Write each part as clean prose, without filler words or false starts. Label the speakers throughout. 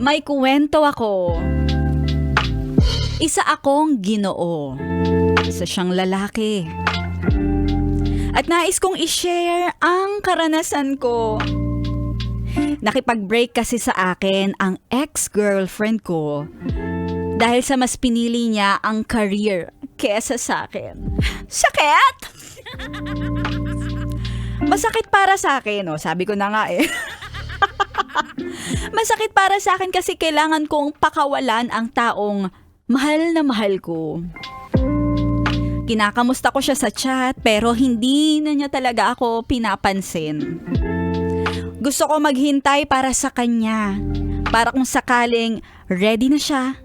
Speaker 1: May kuwento ako. Isa akong Ginoo. Isa siyang lalaki. At nais kong i-share ang karanasan ko. Nakipag-break kasi sa akin ang ex-girlfriend ko dahil sa mas pinili niya ang career kesa sa akin. Sakit! Masakit para sa akin, oh. Sabi ko na nga eh. Masakit para sa akin kasi kailangan kong pakawalan ang taong mahal na mahal ko. Kinakamusta ko siya sa chat pero hindi na niya talaga ako pinapansin. Gusto ko maghintay para sa kanya. Para kung sakaling ready na siya.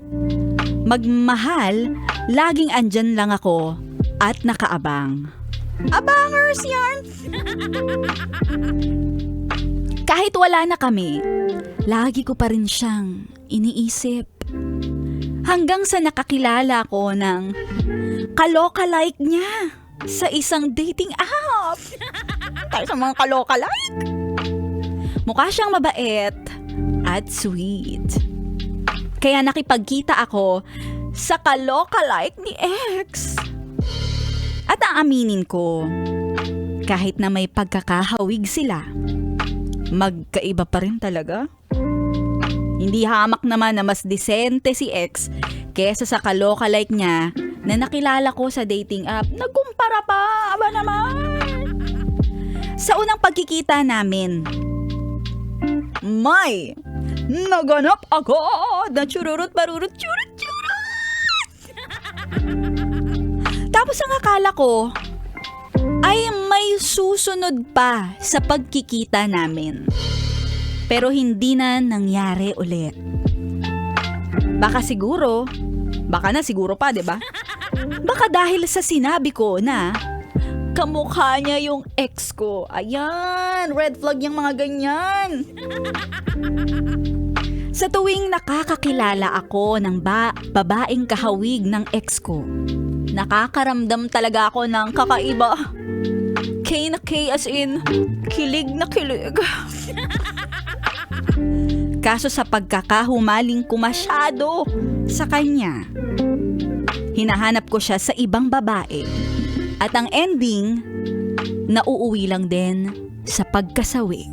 Speaker 1: Magmahal, laging andyan lang ako at nakaabang. Abangers yarn! Kahit wala na kami, lagi ko pa rin siyang iniisip. Hanggang sa nakakilala ko ng kaloka-like niya sa isang dating app. Tayo sa mga kaloka-like. Mukha siyang mabait at sweet. Kaya nakipagkita ako sa kaloka-like ni ex. At aaminin ko, kahit na may pagkakahawig sila, magkaiba pa rin talaga. Hindi hamak naman na mas disente si ex kesa sa kaloka-like niya na nakilala ko sa dating app. Nagkumpara pa, aba naman. Sa unang pagkikita namin, may naganap agad na chururut barurut churut churut. Tapos ang akala ko ay may susunod pa sa pagkikita namin. Pero hindi na nangyari ulit. Baka na siguro pa, 'di ba? Baka dahil sa sinabi ko na kamukha niya yung ex ko. Ayan, red flag yung mga ganyan. Sa tuwing nakakakilala ako ng babaeng kahawig ng ex ko, nakakaramdam talaga ako ng kakaiba. K na K as in, kilig na kilig. Kaso sa pagkakahumaling ko masyado sa kanya, hinahanap ko siya sa ibang babae. At ang ending, nauuwi lang din sa pagkasawi.